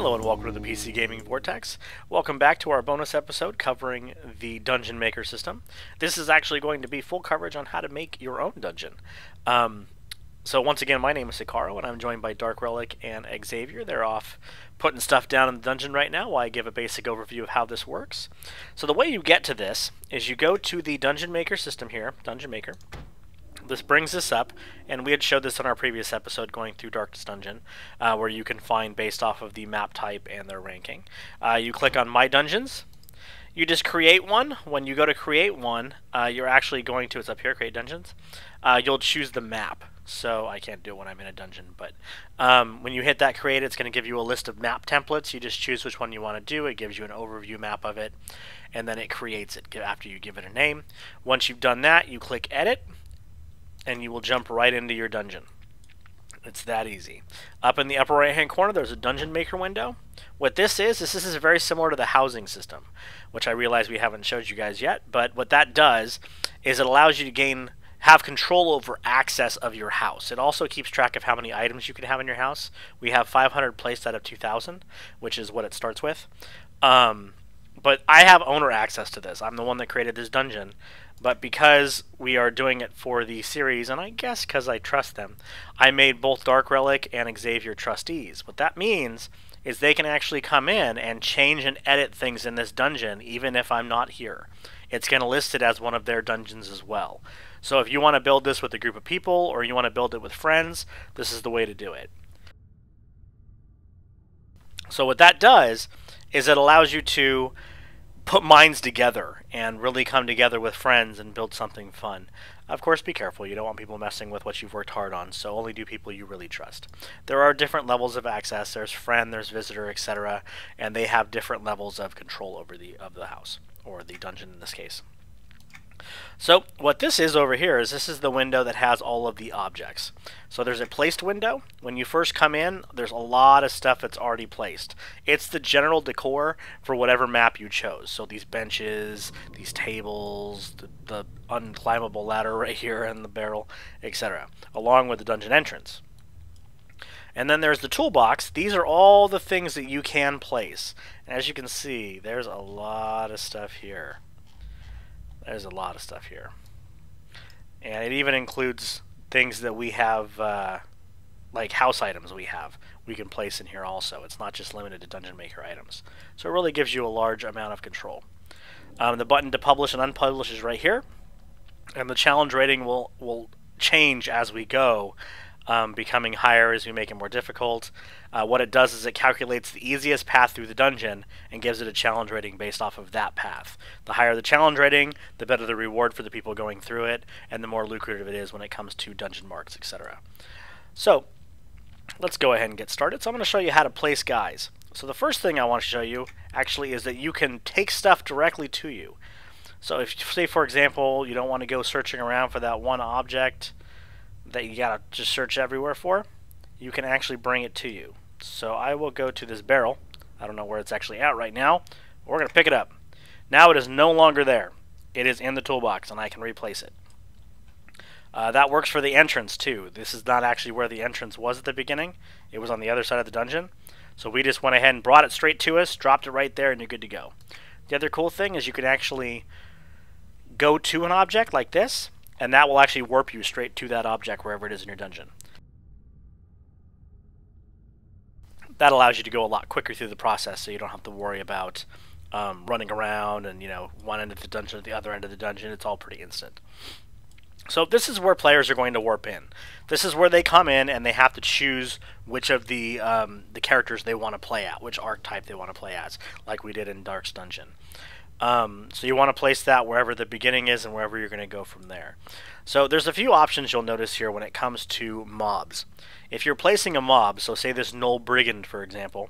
Hello and welcome to the PC Gaming Vortex. Welcome back to our bonus episode covering the Dungeon Maker system. This is actually going to be full coverage on how to make your own dungeon. So once again, my name is Sicaro and I'm joined by Dark Relic and Xavier. They're off putting stuff down in the dungeon right now while I give a basic overview of how this works. So the way you get to this is you go to the Dungeon Maker system here, Dungeon Maker. This brings this up, and we had showed this in our previous episode going through Darkest Dungeon, where you can find based off of the map type and their ranking. You click on My Dungeons. You just create one. When you go to create one, you're actually going to, it's up here, Create Dungeons. You'll choose the map. So I can't do it when I'm in a dungeon, but when you hit that create, it's going to give you a list of map templates. You just choose which one you want to do. It gives you an overview map of it, and then it creates it after you give it a name. Once you've done that, you click Edit, and you will jump right into your dungeon. It's that easy. Up in the upper right hand corner there's a Dungeon Maker window. What this is very similar to the housing system, which I realize we haven't showed you guys yet, but what that does is it allows you to have control over access of your house. It also keeps track of how many items you can have in your house. We have 500 placed out of 2,000, which is what it starts with. But I have owner access to this. I'm the one that created this dungeon. But because we are doing it for the series, and I guess because I trust them, I made both Dark Relic and Xavier trustees. What that means is they can actually come in and change and edit things in this dungeon even if I'm not here. It's going to list it as one of their dungeons as well. So if you want to build this with a group of people or you want to build it with friends, this is the way to do it. So what that does is it allows you to put minds together and really come together with friends and build something fun. Of course, be careful. You don't want people messing with what you've worked hard on, so only do people you really trust. There are different levels of access. There's friend, there's visitor, etc., and they have different levels of control over the house, or the dungeon in this case. So what this is over here is this is the window that has all of the objects. So there's a placed window. When you first come in, there's a lot of stuff that's already placed. It's the general decor for whatever map you chose. So these benches, these tables, the unclimbable ladder right here and the barrel, etc., along with the dungeon entrance. And then there's the toolbox. These are all the things that you can place. And as you can see, there's a lot of stuff here. There's a lot of stuff here. And it even includes things that we have, like house items we can place in here also. It's not just limited to Dungeon Maker items. So it really gives you a large amount of control. The button to publish and unpublish is right here. And the challenge rating will change as we go, becoming higher as we make it more difficult. What it does is it calculates the easiest path through the dungeon and gives it a challenge rating based off of that path. The higher the challenge rating, the better the reward for the people going through it, and the more lucrative it is when it comes to dungeon marks, etc. So let's go ahead and get started. So I'm going to show you how to place guys. So the first thing I want to show you actually is that you can take stuff directly to you. So if, say for example, you don't want to go searching around for that one object that you gotta just search everywhere for, you can actually bring it to you. So I will go to this barrel. I don't know where it's actually at right now. We're gonna pick it up. Now it is no longer there. It is in the toolbox and I can replace it. That works for the entrance too. This is not actually where the entrance was at the beginning. It was on the other side of the dungeon. So we just went ahead and brought it straight to us, dropped it right there, and you're good to go. The other cool thing is you can actually go to an object like this, and that will actually warp you straight to that object wherever it is in your dungeon. That allows you to go a lot quicker through the process, so you don't have to worry about running around and, one end of the dungeon to the other end of the dungeon. It's all pretty instant. So this is where players are going to warp in. This is where they come in and they have to choose which of the characters they want to play at, which archetype they want to play as, like we did in Darkest Dungeon. So you want to place that wherever the beginning is and wherever you're going to go from there. So there's a few options you'll notice here when it comes to mobs. If you're placing a mob, so say this Null Brigand for example,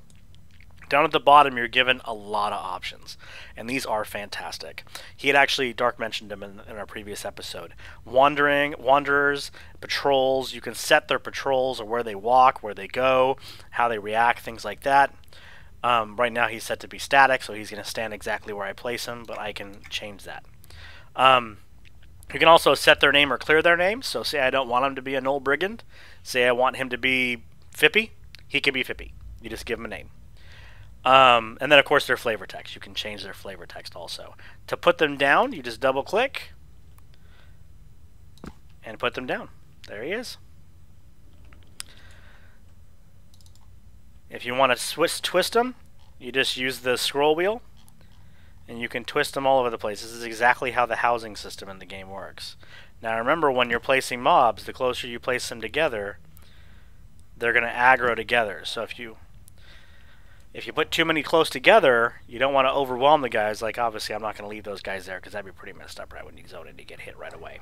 down at the bottom you're given a lot of options, and these are fantastic. He had actually, Dark mentioned them in our previous episode. Wanderers, patrols, you can set their patrols or where they walk, where they go, how they react, things like that. Right now he's set to be static, so he's going to stand exactly where I place him, but I can change that. You can also set their name or clear their name. So say I don't want him to be a Null Brigand. Say I want him to be Fippy. He can be Fippy. You just give him a name. And then, of course, their flavor text. You can change their flavor text also. To put them down, you just double-click and put them down. There he is. If you want to twist them, you just use the scroll wheel, and you can twist them all over the place. This is exactly how the housing system in the game works. Now, remember, when you're placing mobs, the closer you place them together, they're going to aggro together. So if you put too many close together, you don't want to overwhelm the guys. Like, obviously, I'm not going to leave those guys there because that'd be pretty messed up, right, when you zone in to get hit right away.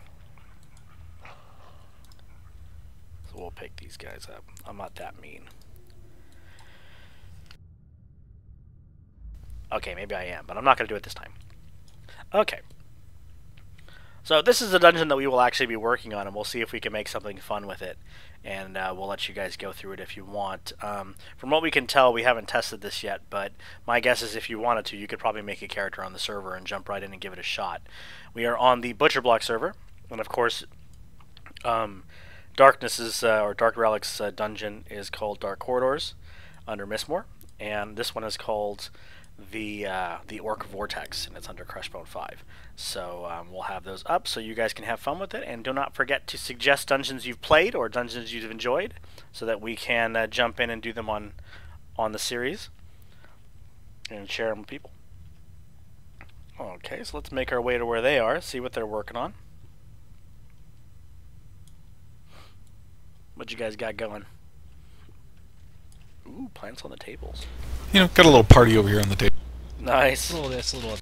So we'll pick these guys up. I'm not that mean. Okay, maybe I am, but I'm not going to do it this time. Okay. So this is a dungeon that we will actually be working on, and we'll see if we can make something fun with it. And we'll let you guys go through it if you want. From what we can tell, we haven't tested this yet, but my guess is if you wanted to, you could probably make a character on the server and jump right in and give it a shot. We are on the Butcher Block server, and of course, Darkness's or Dark Relic's dungeon is called Dark Corridors under Mistmore, and this one is called the Orc Vortex, and it's under Crushbone 5. So we'll have those up so you guys can have fun with it, and do not forget to suggest dungeons you've played or dungeons you've enjoyed so that we can jump in and do them on the series and share them with people. Okay, so let's make our way to where they are, see what they're working on. What you guys got going? Ooh, plants on the tables. You know, got a little party over here on the table. Nice. A little this, a little.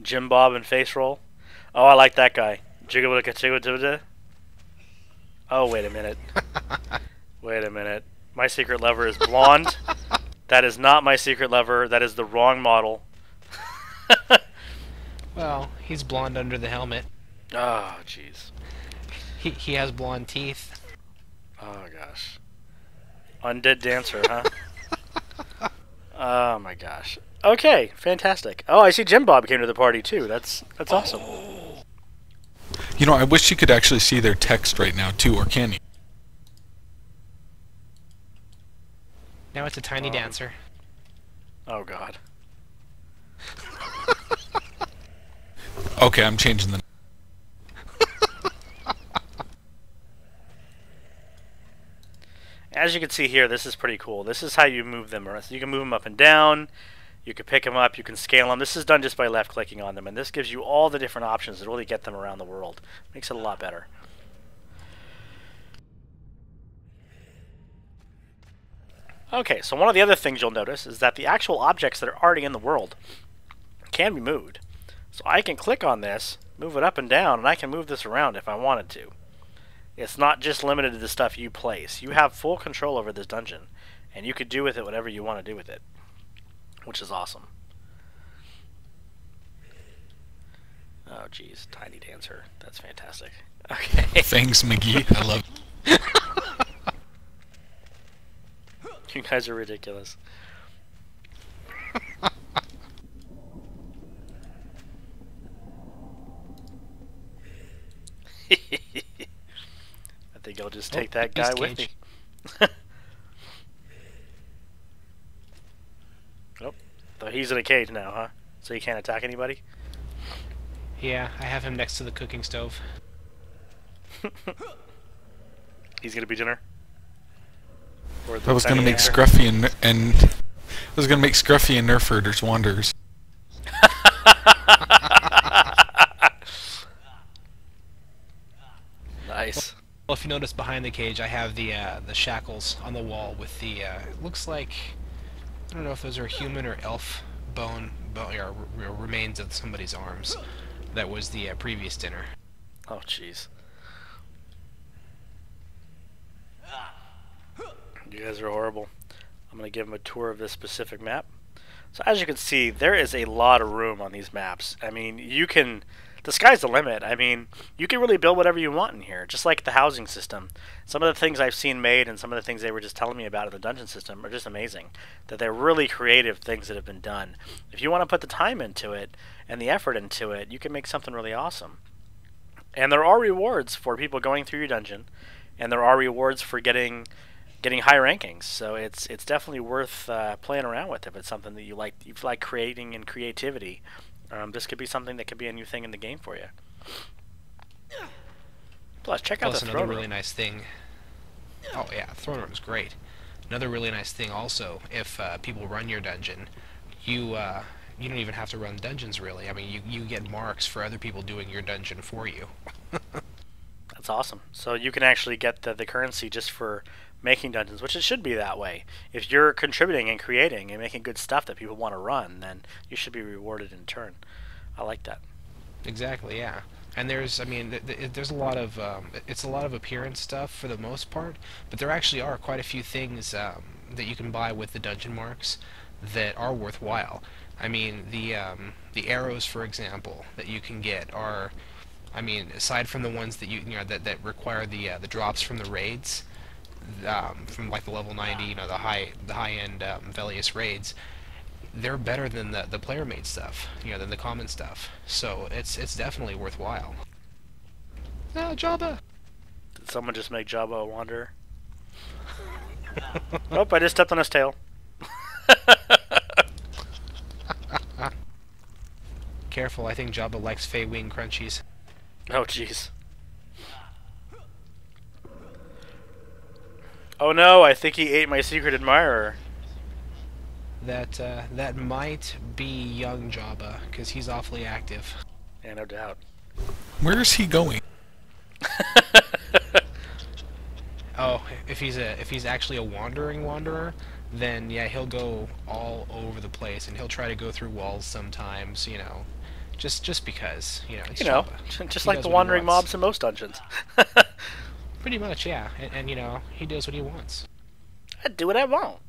Jim Bob and face roll. Oh, I like that guy. Jigga. Oh, wait a minute. Wait a minute. My secret lover is blonde. That is not my secret lover. That is the wrong model. Well, he's blonde under the helmet. Oh, jeez. He has blonde teeth. Oh, gosh. Undead dancer, huh? Oh, my gosh. Okay, fantastic. Oh, I see Jim Bob came to the party, too. That's awesome. You know, I wish you could actually see their text right now, too, or can you? Now it's a tiny dancer. Oh, God. Okay, I'm changing the... As you can see here, this is pretty cool. This is how you move them. You can move them up and down. You can pick them up. You can scale them. This is done just by left-clicking on them, and this gives you all the different options to really get them around the world. Makes it a lot better. Okay, so one of the other things you'll notice is that the actual objects that are already in the world can be moved. So I can click on this, move it up and down, and I can move this around if I wanted to. It's not just limited to the stuff you place. You have full control over this dungeon, and you could do with it whatever you want to do with it, which is awesome. Oh, geez, tiny dancer. That's fantastic. Okay. Thanks, McGee. I love it. You guys are ridiculous. I think I'll just take that guy with me. Oh, so he's in a cage now, huh? So he can't attack anybody? Yeah, I have him next to the cooking stove. He's gonna be dinner. I was gonna make Scruffy and I was gonna make Scruffy and Nerf Herders Wanderers. Nice. Well, if you notice behind the cage, I have the shackles on the wall with the it looks like, I don't know if those are human or elf bone or remains of somebody's arms. That was the previous dinner. Oh, jeez. You guys are horrible. I'm going to give them a tour of this specific map. So as you can see, there is a lot of room on these maps. I mean, you can... The sky's the limit. I mean, you can really build whatever you want in here, just like the housing system. Some of the things I've seen made and some of the things they were just telling me about in the dungeon system are just amazing. That they're really creative things that have been done. If you want to put the time into it and the effort into it, you can make something really awesome. And there are rewards for people going through your dungeon, and there are rewards for getting getting high rankings. So it's definitely worth playing around with if it's something that you like creating and creativity. This could be something that could be a new thing in the game for you. Plus, check out the throne room. Another really nice thing. Oh yeah, throne room is great. Another really nice thing also, if people run your dungeon, you don't even have to run dungeons really. I mean, you get marks for other people doing your dungeon for you. That's awesome. So you can actually get the currency just for making dungeons, which it should be that way. If you're contributing and creating and making good stuff that people want to run, then you should be rewarded in turn. I like that. Exactly, yeah. And there's, I mean, there's a lot of, it's a lot of appearance stuff for the most part, but there actually are quite a few things that you can buy with the dungeon marks that are worthwhile. I mean, the arrows, for example, that you can get are, I mean, aside from the ones that that require the drops from the raids, from like the level 90, the high end Velius raids, they're better than the player made stuff, than the common stuff. So it's definitely worthwhile. Ah, Jabba! Did someone just make Jabba a wanderer? Nope, I just stepped on his tail. Careful, I think Jabba likes Fey Wing Crunchies. Oh, jeez. Oh no, I think he ate my secret admirer. That might be young Jabba, because he's awfully active. Yeah, no doubt. Where is he going? Oh, if he's actually a wandering wanderer, then yeah, he'll go all over the place, and he'll try to go through walls sometimes, just because, it's Jabba. Just like the wandering mobs in most dungeons. Pretty much, yeah, and he does what he wants. I do what I want.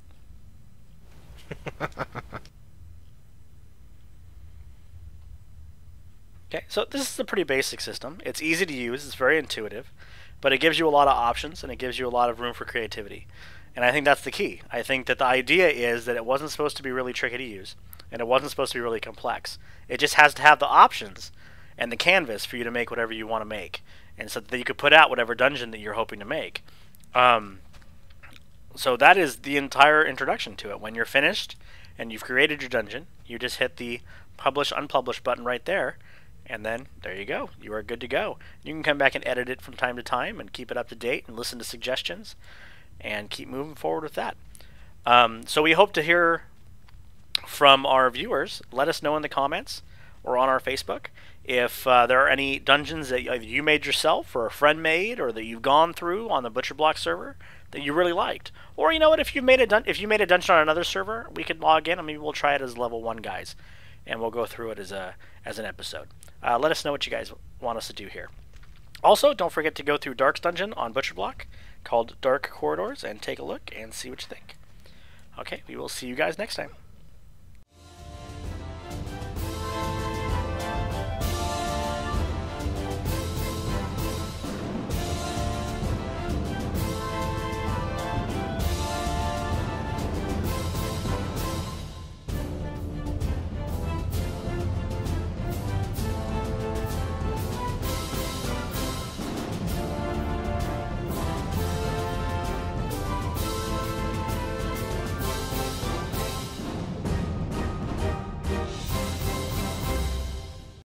Okay, so this is a pretty basic system. It's easy to use, it's very intuitive, but it gives you a lot of options and it gives you a lot of room for creativity. And I think that's the key. I think that the idea is that it wasn't supposed to be really tricky to use, and it wasn't supposed to be really complex. It just has to have the options and the canvas for you to make whatever you want to make, and so that you could put out whatever dungeon that you're hoping to make. So that is the entire introduction to it. When you're finished and you've created your dungeon, you just hit the publish unpublish button right there, and then there you go. You are good to go. You can come back and edit it from time to time and keep it up to date and listen to suggestions and keep moving forward with that. So we hope to hear from our viewers. Let us know in the comments or on our Facebook if there are any dungeons that either you made yourself or a friend made or that you've gone through on the Butcher Block server that you really liked. Or you know what, if you made a dungeon on another server, we could log in and maybe we'll try it as level 1 guys, and we'll go through it as an episode. Let us know what you guys want us to do here. Also, don't forget to go through Dark's dungeon on Butcher Block called Dark Corridors and take a look and see what you think. Okay, we will see you guys next time.